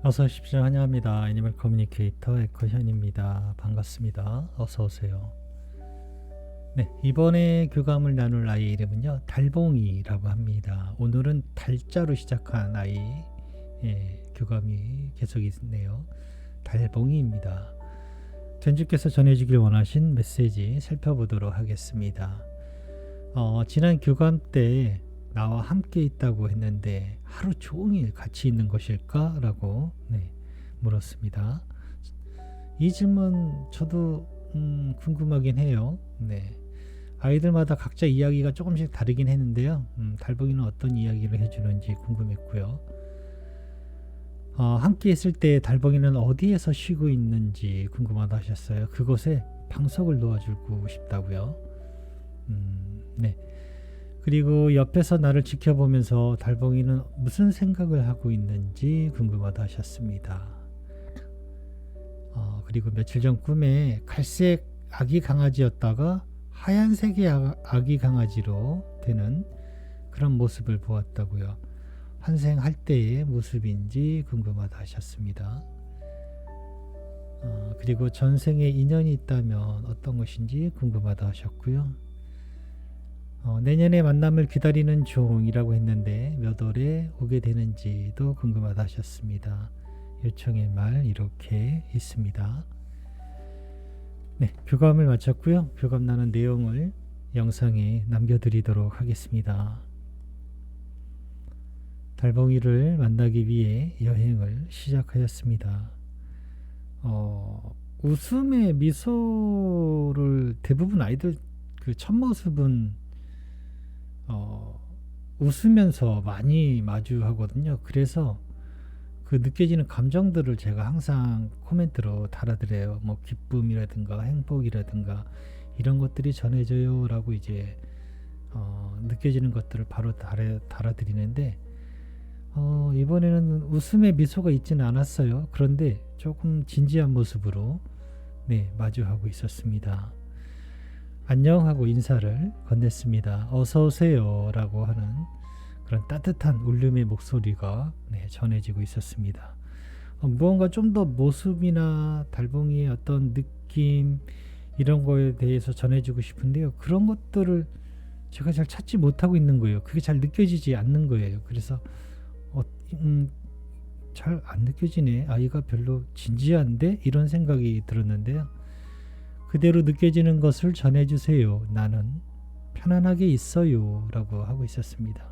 어서 오십시오. 환영합니다. 애니멀 커뮤니케이터 에코현입니다. 반갑습니다. 어서 오세요. 네, 이번에 교감을 나눌 아이 이름은요, 달봉이라고 합니다. 오늘은 달자로 시작한 아이 교감이 계속 있네요. 달봉이입니다. 전주께서 전해주길 원하신 메시지 살펴보도록 하겠습니다. 지난 교감 때 나와 함께 있다고 했는데 하루 종일 같이 있는 것일까? 라고 물었습니다. 이 질문 저도 궁금하긴 해요. 아이들마다 각자 이야기가 조금씩 다르긴 했는데요. 달봉이는 어떤 이야기를 해주는지 궁금했고요. 함께 있을 때 달봉이는 어디에서 쉬고 있는지 궁금하다 하셨어요. 그곳에 방석을 놓아주고 싶다고요. 네. 그리고 옆에서 나를 지켜보면서 달봉이는 무슨 생각을 하고 있는지 궁금하다 하셨습니다. 그리고 며칠 전 꿈에 갈색 아기 강아지였다가 하얀색의 아기 강아지로 되는 그런 모습을 보았다고요. 환생할 때의 모습인지 궁금하다 하셨습니다. 그리고 전생에 인연이 있다면 어떤 것인지 궁금하다 하셨고요. 내년에 만남을 기다리는 중이라고 했는데 몇 월에 오게 되는지도 궁금하다 하셨습니다. 요청의 말 이렇게 있습니다. 네, 교감을 마쳤고요. 교감 나눈 내용을 영상에 남겨드리도록 하겠습니다. 달봉이를 만나기 위해 여행을 시작하였습니다. 웃음의 미소를 대부분 아이들 그 첫 모습은 웃으면서 많이 마주하거든요. 그래서 그 느껴지는 감정들을 제가 항상 코멘트로 달아드려요. 뭐 기쁨이라든가 행복이라든가 이런 것들이 전해져요 라고 이제 느껴지는 것들을 바로 달아드리는데 이번에는 웃음의 미소가 있지는 않았어요. 그런데 조금 진지한 모습으로 마주하고 있었습니다. 안녕하고 인사를 건넸습니다. 어서오세요 라고 하는 그런 따뜻한 울림의 목소리가 전해지고 있었습니다. 무언가 좀 더 모습이나 달봉이의 어떤 느낌 이런 거에 대해서 전해주고 싶은데요. 그런 것들을 제가 잘 찾지 못하고 있는 거예요. 그게 잘 느껴지지 않는 거예요. 그래서 잘 안 느껴지네. 아이가 별로 진지한데? 이런 생각이 들었는데요. 그대로 느껴지는 것을 전해주세요. 나는 편안하게 있어요 라고 하고 있었습니다.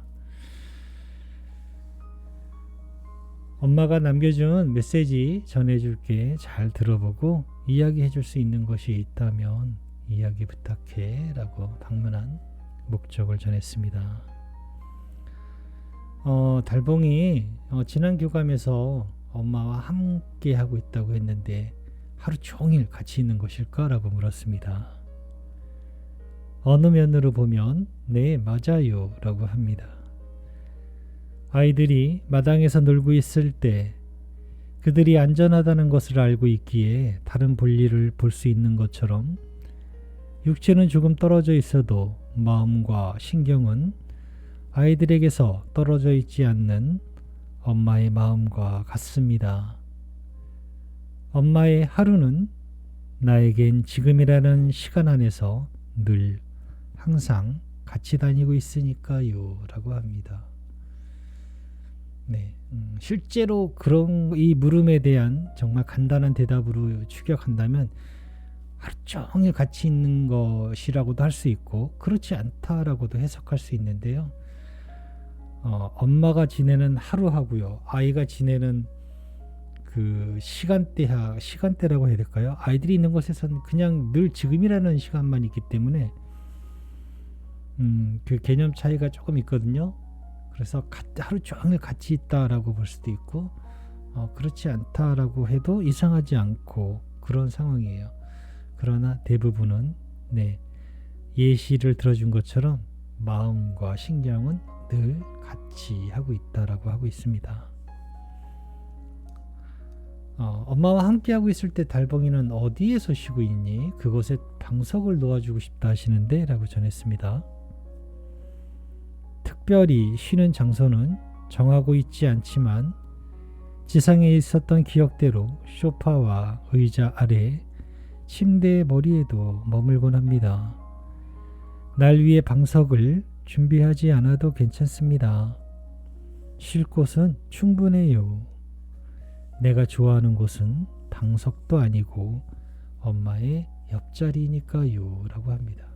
엄마가 남겨준 메시지 전해줄게. 잘 들어보고 이야기해줄 수 있는 것이 있다면 이야기 부탁해 라고 당면한 목적을 전했습니다. 달봉이 지난 교감에서 엄마와 함께 하고 있다고 했는데 하루 종일 같이 있는 것일까? 라고 물었습니다. 어느 면으로 보면 네, 맞아요 라고 합니다. 아이들이 마당에서 놀고 있을 때 그들이 안전하다는 것을 알고 있기에 다른 볼일을 볼 수 있는 것처럼 육체는 조금 떨어져 있어도 마음과 신경은 아이들에게서 떨어져 있지 않는 엄마의 마음과 같습니다. 엄마의 하루는 나에겐 지금이라는 시간 안에서 늘 항상 같이 다니고 있으니까요 라고 합니다. 실제로 그런 이 물음에 대한 정말 간단한 대답으로 추격한다면 하루 종일 같이 있는 것이라고도 할 수 있고 그렇지 않다라고도 해석할 수 있는데요. 엄마가 지내는 하루하고요, 아이가 지내는 그 시간대라고 해야 될까요? 아이들이 있는 곳에서는 그냥 늘 지금이라는 시간만 있기 때문에 그 개념 차이가 조금 있거든요. 그래서 하루 종일 같이 있다라고 볼 수도 있고 그렇지 않다라고 해도 이상하지 않고 그런 상황이에요. 그러나 대부분은 예시를 들어준 것처럼 마음과 신경은 늘 같이 하고 있다라고 하고 있습니다. 엄마와 함께 하고 있을 때 달봉이는 어디에서 쉬고 있니? 그곳에 방석을 놓아주고 싶다 하시는데 라고 전했습니다. 특별히 쉬는 장소는 정하고 있지 않지만 지상에 있었던 기억대로 소파와 의자 아래, 침대의 머리에도 머물곤 합니다. 날 위해 방석을 준비하지 않아도 괜찮습니다. 쉴 곳은 충분해요. 내가 좋아하는 곳은 방석도 아니고 엄마의 옆자리니까요. 라고 합니다.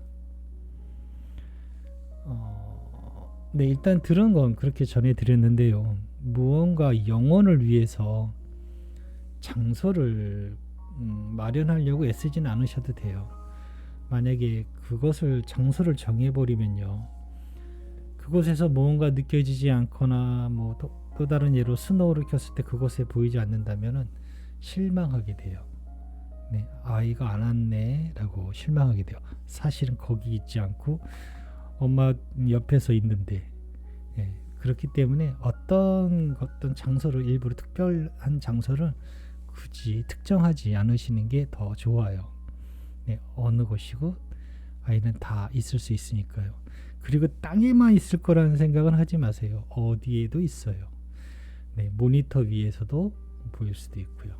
네, 일단 들은 건 그렇게 전해드렸는데요. 무언가 영혼을 위해서 장소를 마련하려고 애쓰진 않으셔도 돼요. 만약에 장소를 정해버리면요, 그곳에서 무언가 느껴지지 않거나 또 다른 예로 스노우를 켰을 때 그곳에 보이지 않는다면 실망하게 돼요. 네, 아이가 안 왔네 라고 실망하게 돼요. 사실은 거기 있지 않고 엄마 옆에서 있는데. 그렇기 때문에 어떤 장소를, 일부러 특별한 장소를 굳이 특정하지 않으시는 게 더 좋아요. 네, 어느 곳이고 아이는 다 있을 수 있으니까요. 그리고 땅에만 있을 거라는 생각은 하지 마세요. 어디에도 있어요. 네, 모니터 위에서도 보일 수도 있고요.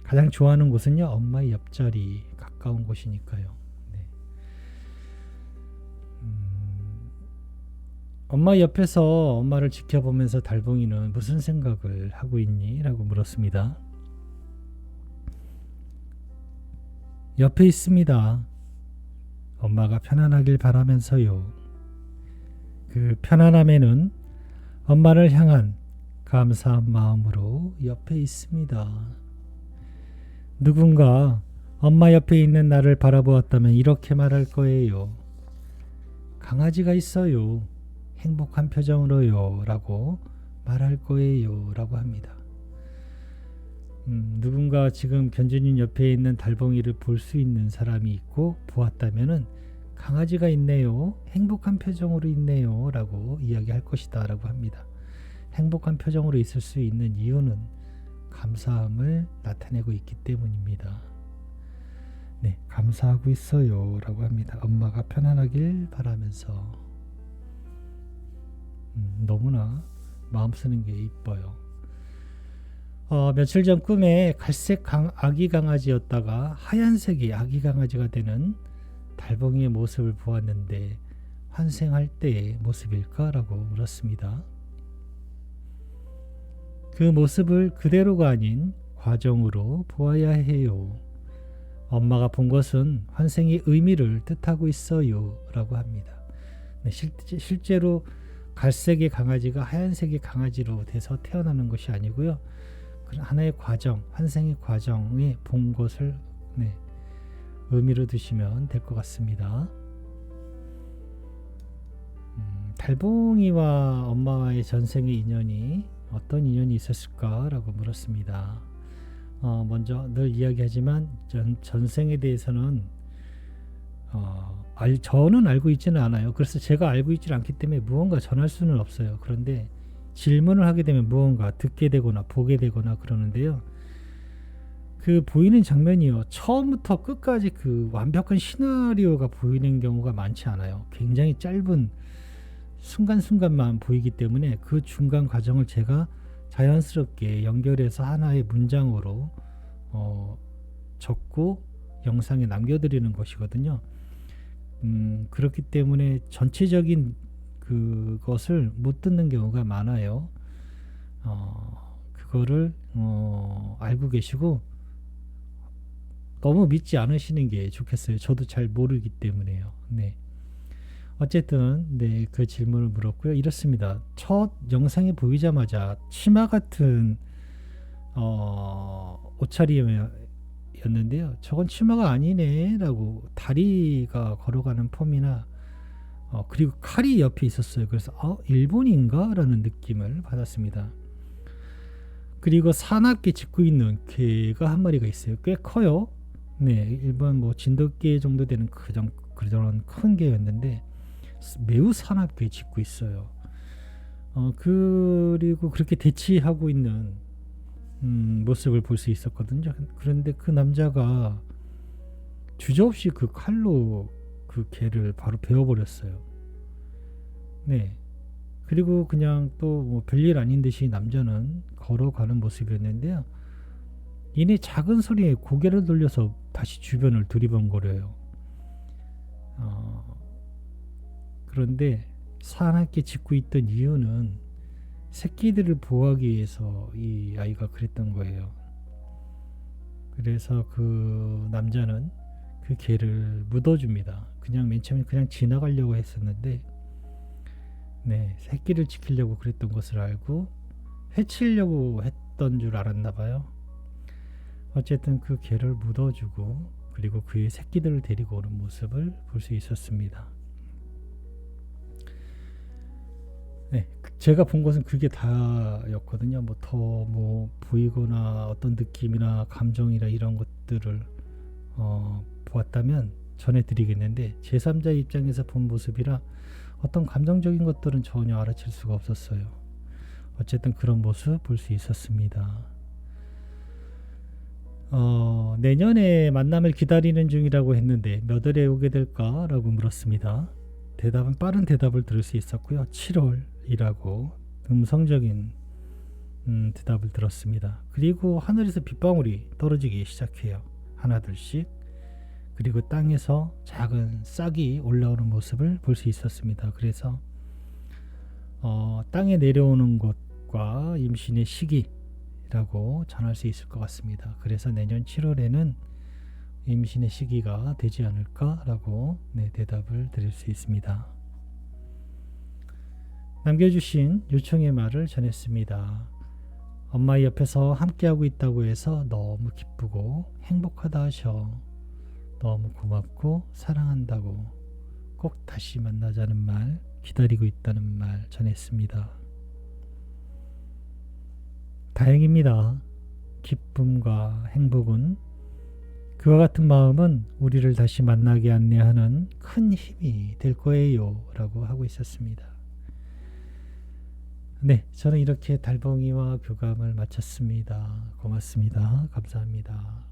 가장 좋아하는 곳은요, 엄마의 옆자리 가까운 곳이니까요. 네. 엄마 옆에서 엄마를 지켜보면서 달봉이는 무슨 생각을 하고 있니? 라고 물었습니다. 옆에 있습니다. 엄마가 편안하길 바라면서요. 그 편안함에는 엄마를 향한 감사한 마음으로 옆에 있습니다. 누군가 엄마 옆에 있는 나를 바라보았다면 이렇게 말할 거예요. 강아지가 있어요. 행복한 표정으로요. 라고 말할 거예요. 라고 합니다. 누군가 지금 견준이 옆에 있는 달봉이를 볼 수 있는 사람이 있고 보았다면은 강아지가 있네요. 행복한 표정으로 있네요. 라고 이야기할 것이다. 라고 합니다. 행복한 표정으로 있을 수 있는 이유는 감사함을 나타내고 있기 때문입니다. 네, 감사하고 있어요. 라고 합니다. 엄마가 편안하길 바라면서. 너무나 마음 쓰는 게 이뻐요. 며칠 전 꿈에 갈색 아기 강아지였다가 하얀색이 아기 강아지가 되는 달봉이의 모습을 보았는데 환생할 때의 모습일까라고 물었습니다. 그 모습을 그대로가 아닌 과정으로 보아야 해요. 엄마가 본 것은 환생의 의미를 뜻하고 있어요. 라고 합니다. 네, 실제로 갈색의 강아지가 하얀색의 강아지로 돼서 태어나는 것이 아니고요. 하나의 과정, 환생의 과정에 본 것을 의미로 두시면 될 것 같습니다. 달봉이와 엄마와의 전생의 인연이 어떤 인연이 있었을까라고 물었습니다. 먼저 늘 이야기하지만 전생에 대해서는 저는 알고 있지는 않아요. 그래서 제가 알고 있지 않기 때문에 무언가 전할 수는 없어요. 그런데 질문을 하게 되면 무언가 듣게 되거나 보게 되거나 그러는데요. 그 보이는 장면이요, 처음부터 끝까지 그 완벽한 시나리오가 보이는 경우가 많지 않아요. 굉장히 짧은 순간순간만 보이기 때문에 그 중간 과정을 제가 자연스럽게 연결해서 하나의 문장으로 적고 영상에 남겨드리는 것이거든요. 그렇기 때문에 전체적인 그것을 못 듣는 경우가 많아요. 그거를 알고 계시고 너무 믿지 않으시는 게 좋겠어요. 저도 잘 모르기 때문에요. 네. 어쨌든 그 질문을 물었고요. 이렇습니다. 첫 영상이 보이자마자 치마 같은 옷차림이었는데요. 저건 치마가 아니네 라고, 다리가 걸어가는 폼이나 그리고 칼이 옆에 있었어요. 그래서 일본인가? 라는 느낌을 받았습니다. 그리고 사납게 짖고 있는 개가 한 마리가 있어요. 꽤 커요. 네, 일본 진돗개 정도 되는 그런 큰 개였는데 매우 사납게 짖고 있어요. 그리고 그렇게 대치하고 있는 모습을 볼 수 있었거든요. 그런데 그 남자가 주저없이 그 칼로 그 개를 바로 베어버렸어요. 네. 그리고 그냥 또 뭐 별일 아닌 듯이 남자는 걸어가는 모습이었는데요. 이내 작은 소리에 고개를 돌려서 다시 주변을 두리번거려요. 그런데 사납게 짖고 있던 이유는 새끼들을 보호하기 위해서 이 아이가 그랬던 거예요. 그래서 그 남자는 그 개를 묻어줍니다. 그냥 맨 처음에 그냥 지나가려고 했었는데, 네, 새끼를 지키려고 그랬던 것을 알고 해치려고 했던 줄 알았나 봐요. 어쨌든 그 개를 묻어주고 그리고 그의 새끼들을 데리고 오는 모습을 볼 수 있었습니다. 네, 제가 본 것은 그게 다였거든요. 뭐 더 뭐 보이거나 어떤 느낌이나 감정이나 이런 것들을 보았다면 전해드리겠는데, 제3자 입장에서 본 모습이라 어떤 감정적인 것들은 전혀 알아챌 수가 없었어요. 어쨌든 그런 모습 볼 수 있었습니다. 내년에 만남을 기다리는 중이라고 했는데 몇 월에 오게 될까라고 물었습니다. 대답은 빠른 대답을 들을 수 있었고요. 7월이라고 음성적인 대답을 들었습니다. 그리고 하늘에서 빗방울이 떨어지기 시작해요. 하나둘씩. 그리고 땅에서 작은 싹이 올라오는 모습을 볼 수 있었습니다. 그래서 땅에 내려오는 것과 임신의 시기라고 전할 수 있을 것 같습니다. 그래서 내년 7월에는 임신의 시기가 되지 않을까라고 대답을 드릴 수 있습니다. 남겨주신 요청의 말을 전했습니다. 엄마 옆에서 함께하고 있다고 해서 너무 기쁘고 행복하다 하셔. 너무 고맙고 사랑한다고, 꼭 다시 만나자는 말, 기다리고 있다는 말 전했습니다. 다행입니다. 기쁨과 행복은, 그와 같은 마음은 우리를 다시 만나게 안내하는 큰 힘이 될 거예요 라고 하고 있었습니다. 네, 저는 이렇게 달봉이와 교감을 마쳤습니다. 고맙습니다. 감사합니다.